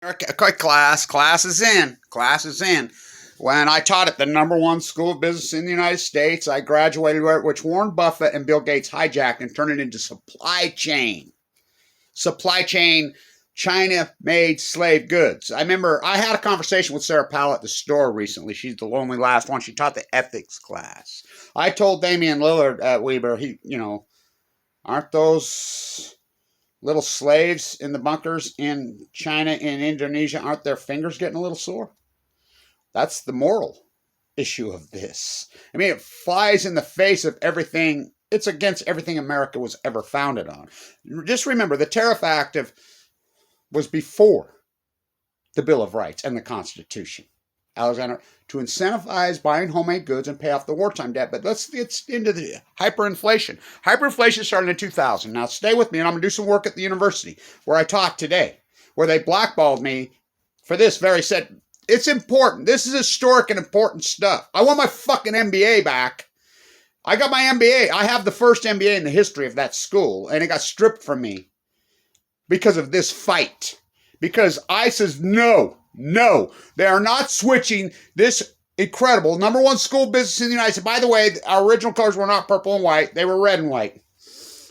Okay, class is in. Class is in. When I taught at the #1 school of business in the United States, I graduated which Warren Buffett and Bill Gates hijacked and turned it into supply chain. Supply chain, China-made slave goods. I remember I had a conversation with Sarah Powell at the store recently. She's the lonely last one. She taught the ethics class. I told Damian Lillard at Weber, aren't those little slaves in the bunkers in China and Indonesia, aren't their fingers getting a little sore? That's the moral issue of this. I mean, it flies in the face of everything. It's against everything America was ever founded on. Just remember, the Tariff Act was before the Bill of Rights and the Constitution. Alexander, to incentivize buying homemade goods and pay off the wartime debt. But let's get into the hyperinflation. Hyperinflation started in 2000. Now, stay with me, and I'm going to do some work at the university where I taught today, where they blackballed me for this very said, it's important. This is historic and important stuff. I want my fucking MBA back. I got my MBA. I have the first MBA in the history of that school, and it got stripped from me because of this fight. Because I says, no, they are not switching this incredible #1 school business in the United States. By the way, our original colors were not purple and white. They were red and white.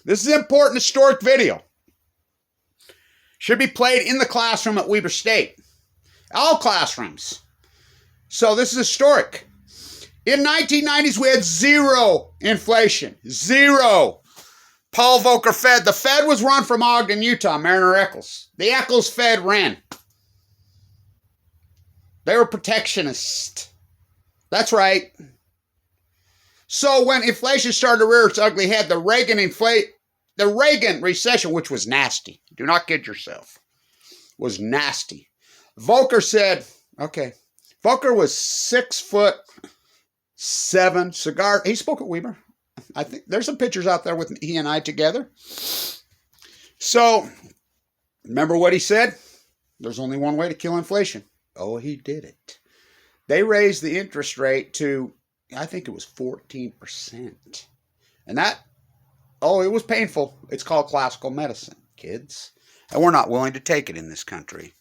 This is an important historic video. Should be played in the classroom at Weber State. All classrooms. So this is historic. In 1990s, we had zero inflation. Zero. Paul Volcker Fed. The Fed was run from Ogden, Utah, Mariner Eccles. The Eccles Fed ran. They were protectionist. That's right. So when inflation started to rear its ugly head, the Reagan recession, which was nasty, do not kid yourself, was nasty. Volcker said, okay. Volcker was 6'7", cigar. He spoke at Weber. I think there's some pictures out there with he and I together. So, remember what he said? There's only one way to kill inflation. Oh, he did it. They raised the interest rate to, I think it was 14%. And that, it was painful. It's called classical medicine, kids. And we're not willing to take it in this country.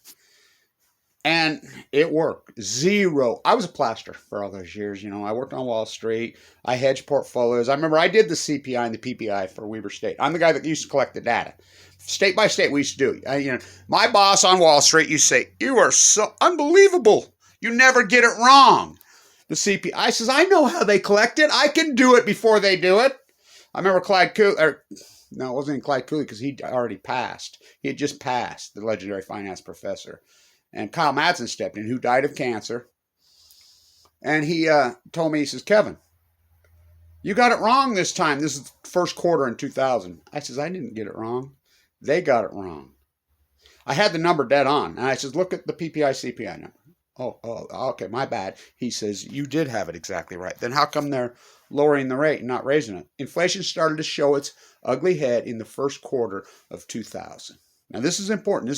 And it worked. Zero. I was a plasterer for all those years. I worked on Wall Street. I hedged portfolios. I remember I did the CPI and the PPI for Weber State. I'm the guy that used to collect the data. State by state, we used to do it. My boss on Wall Street used to say, you are so unbelievable. You never get it wrong. The CPI. I says, I know how they collect it. I can do it before they do it. I remember Clyde Cooley. No, it wasn't even Clyde Cooley because he'd already passed. He had just passed, the legendary finance professor. And Kyle Madsen stepped in, who died of cancer. And he told me, he says, Kevin, you got it wrong this time. This is the first quarter in 2000. I says, I didn't get it wrong. They got it wrong. I had the number dead on. And I says, look at the PPI CPI number. Oh, okay, my bad. He says, you did have it exactly right. Then how come they're lowering the rate and not raising it? Inflation started to show its ugly head in the first quarter of 2000. Now, this is important.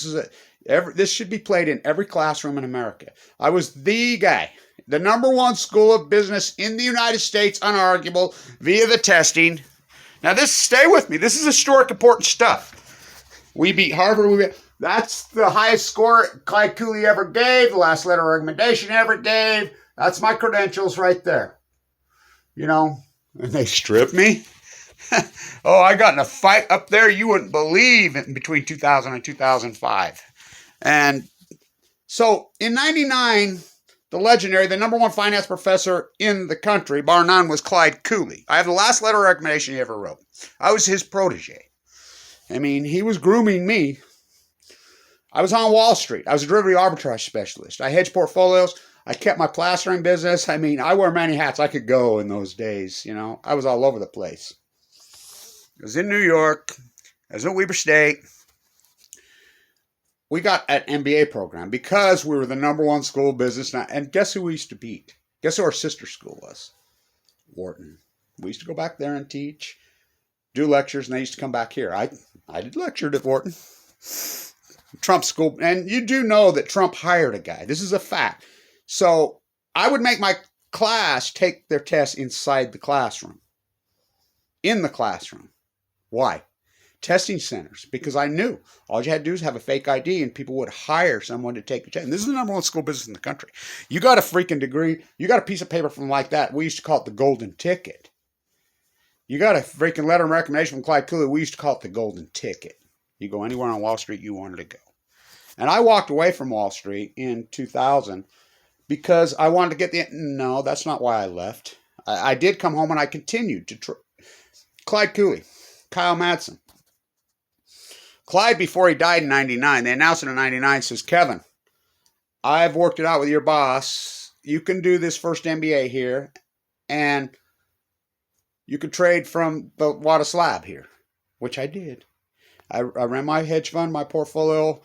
This should be played in every classroom in America. I was the guy, the #1 school of business in the United States, unarguable, via the testing. Now, stay with me. This is historic, important stuff. We beat Harvard. That's the highest score Clyde Cooley ever gave, the last letter of recommendation ever gave. That's my credentials right there. And they stripped me. I got in a fight up there you wouldn't believe in between 2000 and 2005. And so in 99, the legendary, the #1 finance professor in the country, bar none, was Clyde Cooley. I have the last letter of recommendation he ever wrote. I was his protege. I mean, he was grooming me. I was on Wall Street. I was a derivative arbitrage specialist. I hedged portfolios. I kept my plastering business. I mean, I wear many hats. I could go in those days, I was all over the place. I was in New York. I was at Weber State. We got an MBA program because we were the #1 school of business. And guess who we used to beat? Guess who our sister school was? Wharton. We used to go back there and teach, do lectures, and they used to come back here. I did lecture at Wharton. Trump school. And you do know that Trump hired a guy. This is a fact. So I would make my class take their tests inside the classroom. In the classroom. Why? testing centers, because I knew all you had to do is have a fake ID and people would hire someone to take the test. And this is the number one school business in the country. You got a freaking degree, you got a piece of paper from like that. We used to call it the golden ticket. You got a freaking letter of recommendation from Clyde Cooley. We used to call it the golden ticket. You go anywhere on Wall Street you wanted to go. And I walked away from Wall Street in 2000 because I wanted to get the... No, that's not why I left. I did come home and I continued to... Clyde Cooley, Kyle Madsen. Clyde, before he died in 99, they announced it in 99, says, Kevin, I've worked it out with your boss. You can do this first MBA here, and you could trade from the water slab here, which I did. I ran my hedge fund, my portfolio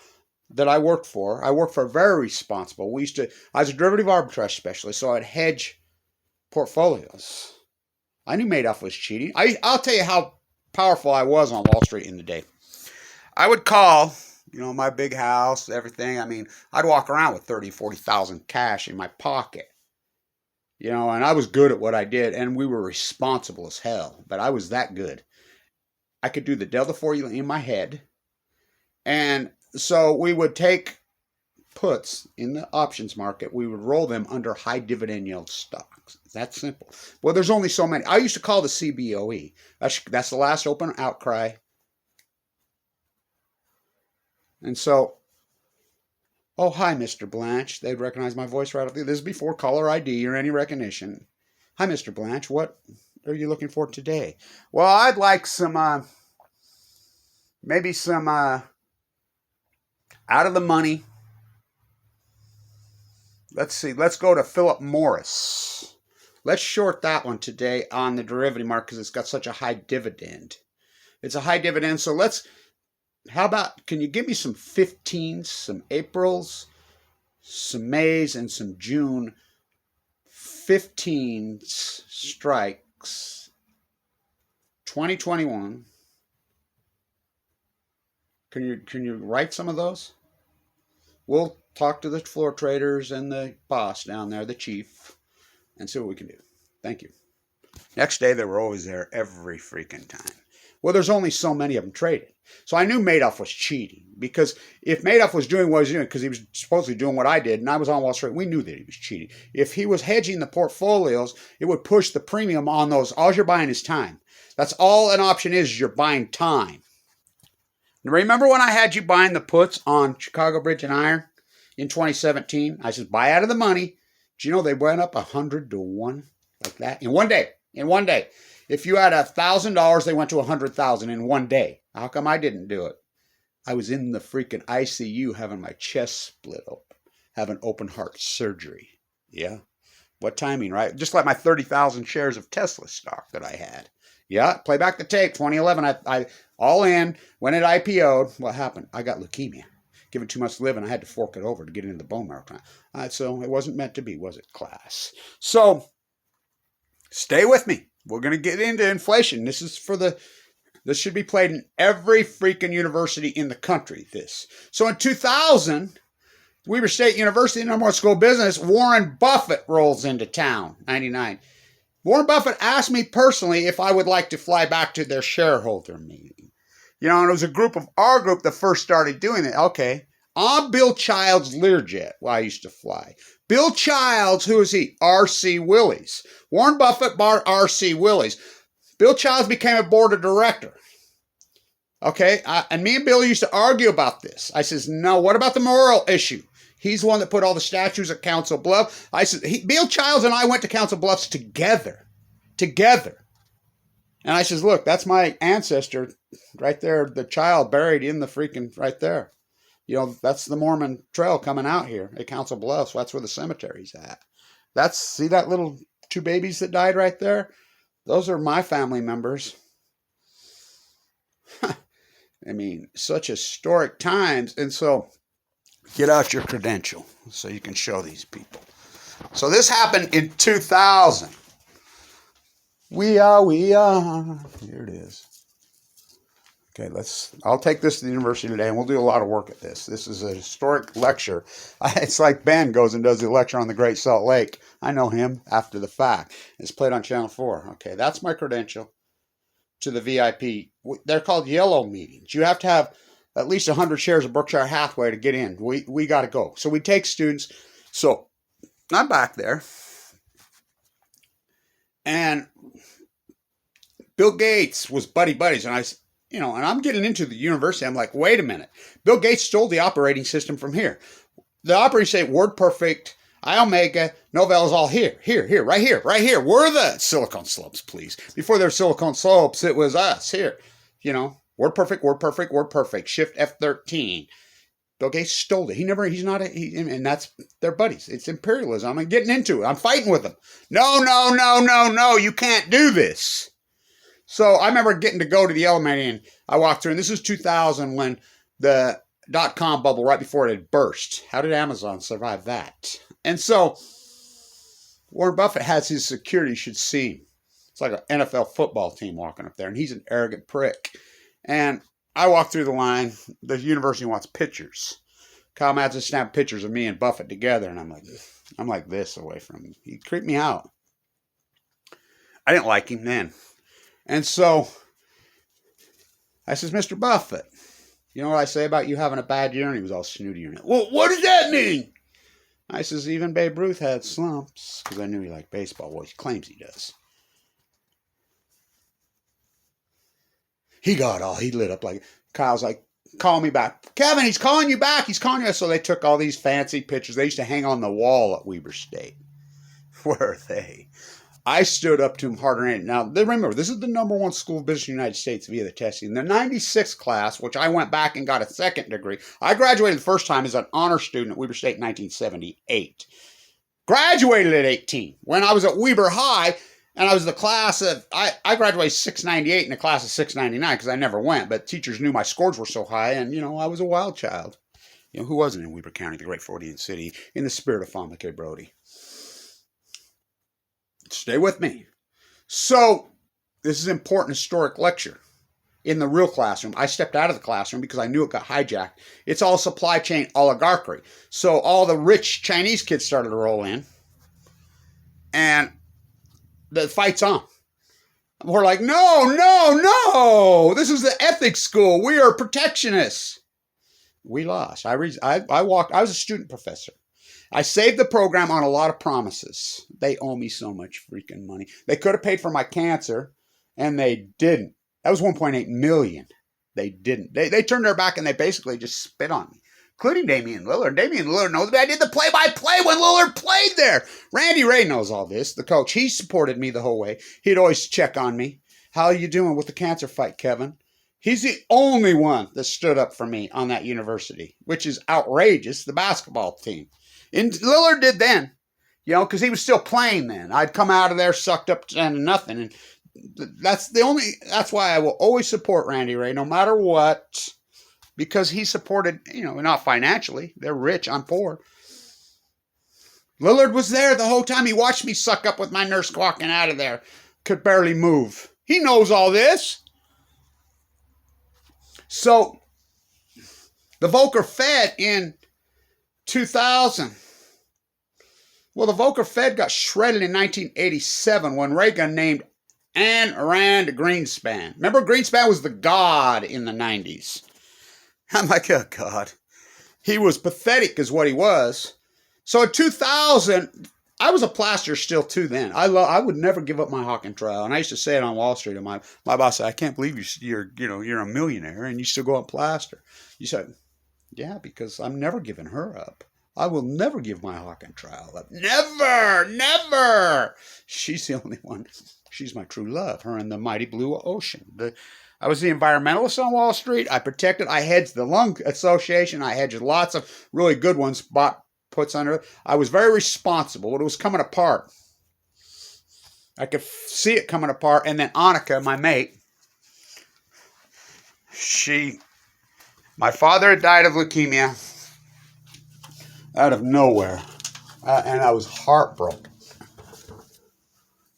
that I worked for. I worked for very responsible. I was a derivative arbitrage specialist, so I'd hedge portfolios. I knew Madoff was cheating. I'll tell you how powerful I was on Wall Street in the day. I would call, my big house, everything. I mean, I'd walk around with 30, 40,000 cash in my pocket. And I was good at what I did, and we were responsible as hell, but I was that good. I could do the Delta formula in my head, and so we would take puts in the options market. We would roll them under high dividend yield stocks. That's simple. Well, there's only so many. I used to call the CBOE. That's the last open outcry. And so, oh, hi, Mr. Blanche. They'd recognize my voice right up there. This is before caller ID or any recognition. Hi, Mr. Blanche. What are you looking for today? Well, I'd like some, maybe some out of the money. Let's see. Let's go to Philip Morris. Let's short that one today on the derivative market because it's got such a high dividend. It's a high dividend, so how about, can you give me some 15s, some Aprils, some Mays, and some June 15s strikes, 2021. Can you write some of those? We'll talk to the floor traders and the boss down there, the chief, and see what we can do. Thank you. Next day, they were always there every freaking time. Well, there's only so many of them traded. So I knew Madoff was cheating, because if Madoff was doing what he was doing, because he was supposedly doing what I did, and I was on Wall Street, we knew that he was cheating. If he was hedging the portfolios, it would push the premium on those. All you're buying is time. That's all an option is you're buying time. Remember when I had you buying the puts on Chicago Bridge and Iron in 2017? I said, buy out of the money. Do you know they went up 100 to 1 like that in one day? In one day. If you had $1,000, they went to 100,000 in one day. How come I didn't do it? I was in the freaking ICU having my chest split open, having open heart surgery. Yeah. What timing, right? Just like my 30,000 shares of Tesla stock that I had. Yeah. Play back the tape. 2011, I all in. When it IPO'd, what happened? I got leukemia. Given too much to live, and I had to fork it over to get into the bone marrow. So it wasn't meant to be, was it, class? So stay with me. We're going to get into inflation. This should be played in every freaking university in the country, this. So in 2000, Weber State University, number one school of business, Warren Buffett rolls into town, 99. Warren Buffett asked me personally if I would like to fly back to their shareholder meeting. And it was a group of our group that first started doing it. Okay. On Bill Childs' Learjet, I used to fly. Bill Childs, who is he? R.C. Willys. Warren Buffett bought R.C. Willys. Bill Childs became a board of director. Okay, and me and Bill used to argue about this. I says, no, what about the moral issue? He's the one that put all the statues at Council Bluffs. I said, Bill Childs and I went to Council Bluffs together. And I says, look, that's my ancestor right there, the child buried in the freaking, right there. That's the Mormon trail coming out here at Council Bluffs. That's where the cemetery's at. See that little 2 babies that died right there? Those are my family members. I mean, such historic times. And so, get out your credential so you can show these people. So this happened in 2000. We are. Here it is. Okay, I'll take this to the university today, and we'll do a lot of work at this. This is a historic lecture. It's like Ben goes and does the lecture on the Great Salt Lake. I know him after the fact. It's played on Channel 4. Okay, that's my credential. to the VIP. They're called yellow meetings. You have to have at least 100 shares of Berkshire Hathaway to get in. We got to go. So we take students. So I'm back there. And Bill Gates was buddies. And and I'm getting into the university. I'm like, wait a minute. Bill Gates stole the operating system from here. The operating system, WordPerfect, iOmega, Novell is all here, right here. We're the Silicon Slopes, please. Before there were Silicon Slopes, it was us here. WordPerfect, Shift F13. Bill Gates stole it. And that's their buddies. It's imperialism. I'm getting into it. I'm fighting with them. No, you can't do this. So I remember getting to go to the elevator, and I walked through, and this was 2000 when the dot-com bubble, right before it had burst. How did Amazon survive that? And so Warren Buffett has his security, you should see him. It's like an NFL football team walking up there, and he's an arrogant prick. And I walk through the line. The university wants pictures. Kyle Madsen snapped pictures of me and Buffett together, and I'm like this away from him. He creeped me out. I didn't like him then. And so I says, Mr. Buffett, you know what I say about you having a bad year? And he was all snooty. Well, what does that mean? I says, even Babe Ruth had slumps, because I knew he liked baseball. Well, he claims he does. He lit up like, Kyle's like, call me back. Kevin, he's calling you back. He's calling you. So they took all these fancy pictures. They used to hang on the wall at Weber State. Where are they? I stood up to him harder than it. Now, remember, this is the #1 school of business in the United States via the testing. The 96 class, which I went back and got a second degree. I graduated the first time as an honor student at Weber State in 1978. Graduated at 18. When I was at Weber High, and I was the class of, I graduated 698 in the class of 699 because I never went, but teachers knew my scores were so high, and, I was a wild child. Who wasn't in Weber County, the great Floridian city, in the spirit of Fama K. Brody? Stay with me. So, this is an important historic lecture in the real classroom. I stepped out of the classroom because I knew it got hijacked. It's all supply chain oligarchy. So, all the rich Chinese kids started to roll in, and the fight's on. We're like, no, this is the ethics school. We are protectionists. We lost. I was a student professor. I saved the program on a lot of promises. They owe me so much freaking money. They could have paid for my cancer, and they didn't. That was $1.8 million. They didn't. They turned their back, and they basically just spit on me, including Damian Lillard. Damian Lillard knows me. I did the play-by-play when Lillard played there. Randy Ray knows all this, the coach. He supported me the whole way. He'd always check on me. How are you doing with the cancer fight, Kevin? He's the only one that stood up for me on that university, which is outrageous, the basketball team. And Lillard did then, because he was still playing then. I'd come out of there sucked up to nothing. And that's why I will always support Randy Ray, no matter what, because he supported, not financially. They're rich, I'm poor. Lillard was there the whole time. He watched me suck up with my nurse walking out of there. Could barely move. He knows all this. So, the Volcker Fed in 2000. Well, the Volcker Fed got shredded in 1987 when Reagan named Ayn Rand Greenspan. Remember, Greenspan was the god in the 90s. I'm like, oh, God. He was pathetic is what he was. So in 2000, I was a plasterer still too then. I would never give up my Hawking trial. And I used to say it on Wall Street. And my boss said, I can't believe you're a millionaire and you still go and plaster. You said, yeah, because I'm never giving her up. I will never give my Hawking trial up. Never. She's the only one. She's my true love. Her and the mighty blue ocean. I was the environmentalist on Wall Street. I protected. I hedged the Lung Association. I hedged lots of really good ones. Bought puts under it. I was very responsible. When it was coming apart, I could see it coming apart. And then Annika, my mate, my father had died of leukemia. Out of nowhere. And I was heartbroken.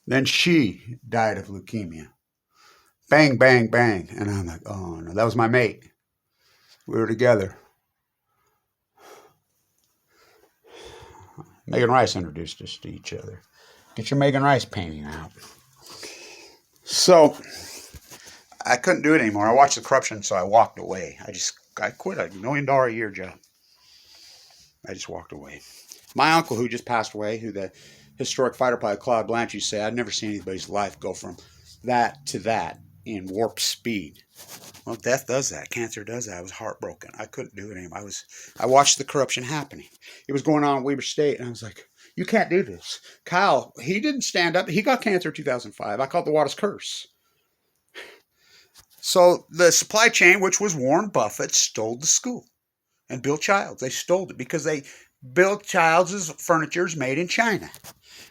Then she died of leukemia. Bang, bang, bang. And I'm like, oh no, that was my mate. We were together. Megan Rice introduced us to each other. Get your Megan Rice painting out. So, I couldn't do it anymore. I watched the corruption, so I walked away. I quit a $1 million a year job. I just walked away. My uncle, who just passed away, who the historic fighter pilot Claude Blanche used to say, I'd never seen anybody's life go from that to that in warp speed. Well, death does that. Cancer does that. I was heartbroken. I couldn't do it anymore. I watched the corruption happening. It was going on in Weber State, and I was like, you can't do this. Kyle, he didn't stand up. He got cancer in 2005. I call it the Waters curse. So the supply chain, which was Warren Buffett, stole the school. And Bill Childs, they stole it because Bill Childs' furniture is made in China.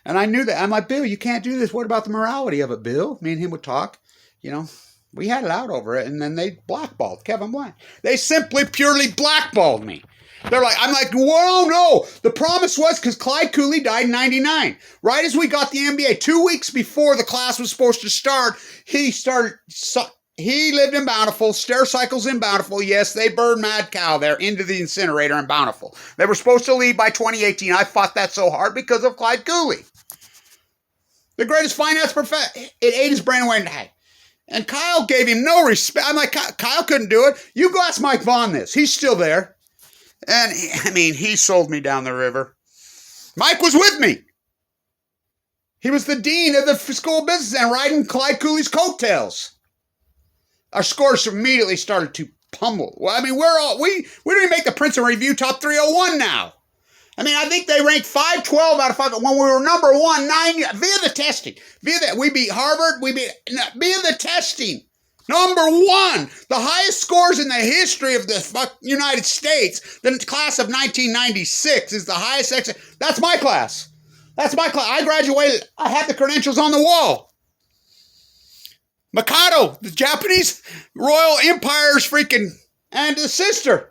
And I knew that. I'm like, Bill, you can't do this. What about the morality of it, Bill? Me and him would talk. You know, we had it out over it. And then they blackballed Kevin Blanch. They simply, purely blackballed me. They're like, I'm like, whoa, no. The promise was because Clyde Cooley died in 99. Right as we got the MBA, 2 weeks before the class was supposed to start, he lived in Bountiful, Staircycles in Bountiful. Yes, they burned Mad Cow there into the incinerator in Bountiful. They were supposed to leave by 2018. I fought that so hard because of Clyde Cooley. The greatest finance professor. It ate his brain away and died. And Kyle gave him no respect. I'm like, Kyle couldn't do it. You go ask Mike Vaughn this. He's still there. And, he sold me down the river. Mike was with me. He was the dean of the school of business and riding Clyde Cooley's coattails. Our scores immediately started to pummel. Well, we don't even make the Princeton Review top 301 now. I think they ranked 512 out of 5 when we were number 1 9 years via the testing. We beat Harvard. Via the testing. Number 1, the highest scores in the history of the United States. The class of 1996 is the highest. That's my class. I graduated. I had the credentials on the wall. Mikado, the Japanese Royal Empire's freaking, and the sister.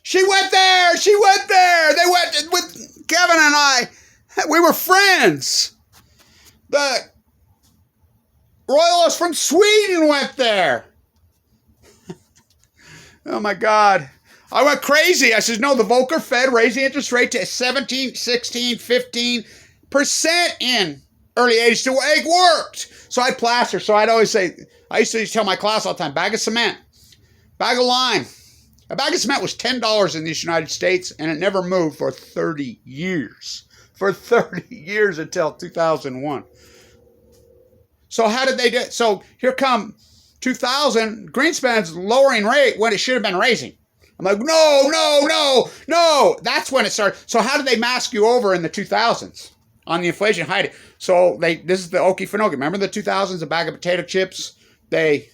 She went there. They went with Kevin and I. We were friends. The royalists from Sweden went there. Oh my God. I went crazy. I said, no, the Volcker Fed raised the interest rate to 17, 16, 15% in early 80s. It worked. So I'd plaster. So I'd always say, I used to tell my class all the time, bag of cement, bag of lime. A bag of cement was $10 in these United States, and it never moved for 30 years. For 30 years until 2001. So how did they do it? So here come 2000, Greenspan's lowering rate when it should have been raising. I'm like, no. That's when it started. So how did they mask you over in the 2000s? On the inflation, hide it. So this is the Okefenokee. Remember the 2000s, a bag of potato chips? They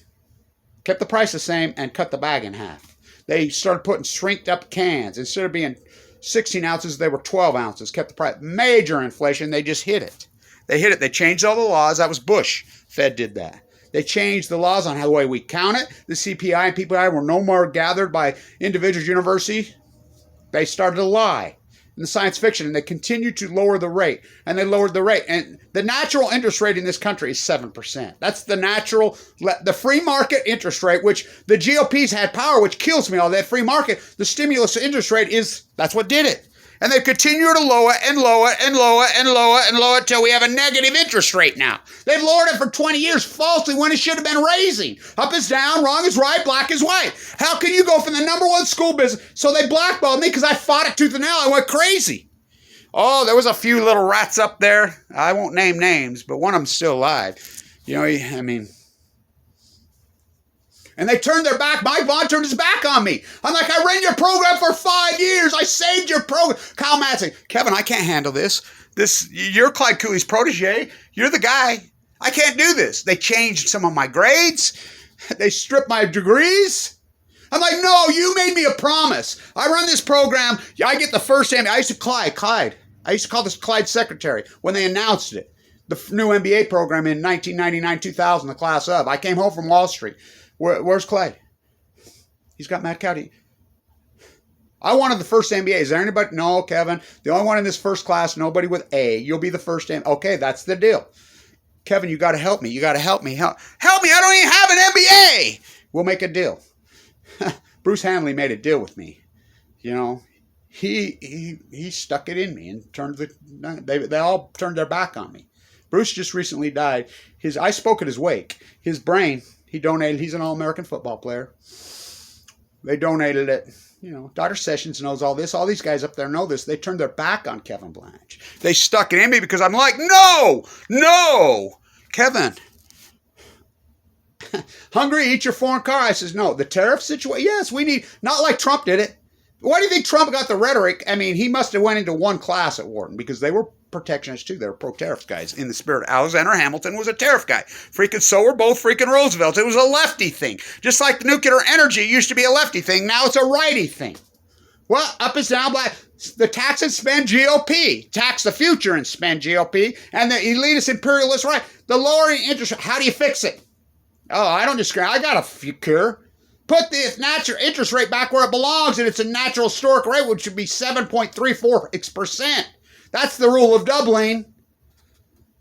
kept the price the same and cut the bag in half. They started putting shrinked up cans. Instead of being 16 ounces, they were 12 ounces. Kept the price. Major inflation. They just hit it. They changed all the laws. That was Bush. Fed did that. They changed the laws on how the way we count it. The CPI and PPI were no more gathered by individuals university. They started to lie in the science fiction, and they continued to lower the rate. And they lowered the rate. And the natural interest rate in this country is 7%. That's the natural, the free market interest rate, which the GOP's had power, which kills me. All that free market, the stimulus interest rate that's what did it. And they continue to lower and lower and lower and lower and lower until we have a negative interest rate now. They've lowered it for 20 years falsely when it should have been raising. Up is down, wrong is right, black is white. How can you go from the number 1 school business? So they blackballed me because I fought it tooth and nail. I went crazy. Oh, there was a few little rats up there. I won't name names, but one of them's still alive. And they turned their back. Mike Vaughn turned his back on me. I'm like, I ran your program for 5 years. I saved your program. Kyle Madsen, Kevin, I can't handle this. You're Clyde Cooley's protege. You're the guy. I can't do this. They changed some of my grades. They stripped my degrees. I'm like, no, you made me a promise. I run this program. I get the first MBA. I used to Clyde. I used to call this Clyde's secretary when they announced it. The new MBA program in 1999, 2000, the class of. I came home from Wall Street. Where's Clyde? He's got Matt Cowdy. I wanted the first MBA. Is there anybody? No, Kevin. The only one in this first class, nobody with A. You'll be the first MBA. Okay, that's the deal. Kevin, you got to help me. You got to help me. Help me. I don't even have an MBA. We'll make a deal. Bruce Hanley made a deal with me. He stuck it in me and they all turned their back on me. Bruce just recently died. I spoke at his wake. His brain, He donated. He's an All-American football player. They donated it. You know, Dr. Sessions knows all this. All these guys up there know this. They turned their back on Kevin Blanch. They stuck it in me because I'm like, no, Kevin. Hungry, eat your foreign car. I says, no, the tariff situation, yes, we need, not like Trump did it. Why do you think Trump got the rhetoric? I mean, he must have went into one class at Wharton because they were protectionists too. They were pro-tariff guys in the spirit. Alexander Hamilton was a tariff guy. Freaking so were both freaking Roosevelts. It was a lefty thing. Just like the nuclear energy used to be a lefty thing. Now it's a righty thing. Well, up is down, black. The tax and spend GOP. Tax the future and spend GOP. And the elitist imperialist right. The lowering interest rate. How do you fix it? Oh, I don't disagree. I got a cure. Put the natural interest rate back where it belongs, and it's a natural historic rate, which should be 7.34%. That's the rule of doubling.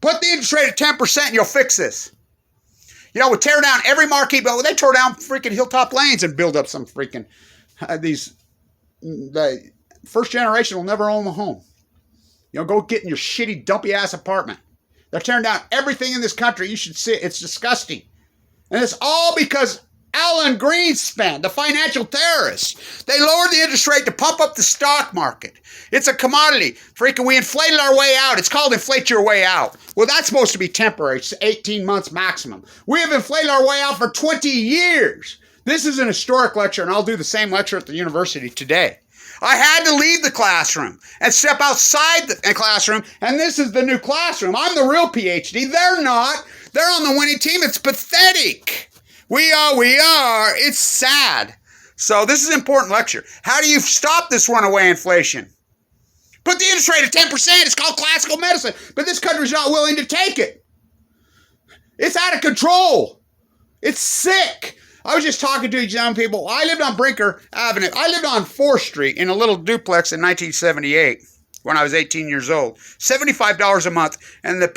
Put the interest rate at 10% and you'll fix this. You know, we tear down every marquee building. They tore down freaking Hilltop Lanes and build up some freaking, the first generation will never own a home. You know, go get in your shitty, dumpy ass apartment. They're tearing down everything in this country. You should see it. It's disgusting. And it's all because Alan Greenspan, the financial terrorist. They lowered the interest rate to pump up the stock market. It's a commodity. Freaking, we inflated our way out. It's called inflate your way out. Well, that's supposed to be temporary. It's 18 months maximum. We have inflated our way out for 20 years. This is an historic lecture, and I'll do the same lecture at the university today. I had to leave the classroom and step outside the classroom, and this is the new classroom. I'm the real PhD. They're not. They're on the winning team. It's pathetic. We are. It's sad. So this is an important lecture. How do you stop this runaway inflation? Put the interest rate at 10%. It's called classical medicine. But this country's not willing to take it. It's out of control. It's sick. I was just talking to these young people. I lived on Brinker Avenue. I lived on 4th Street in a little duplex in 1978 when I was 18 years old. $75 a month. And the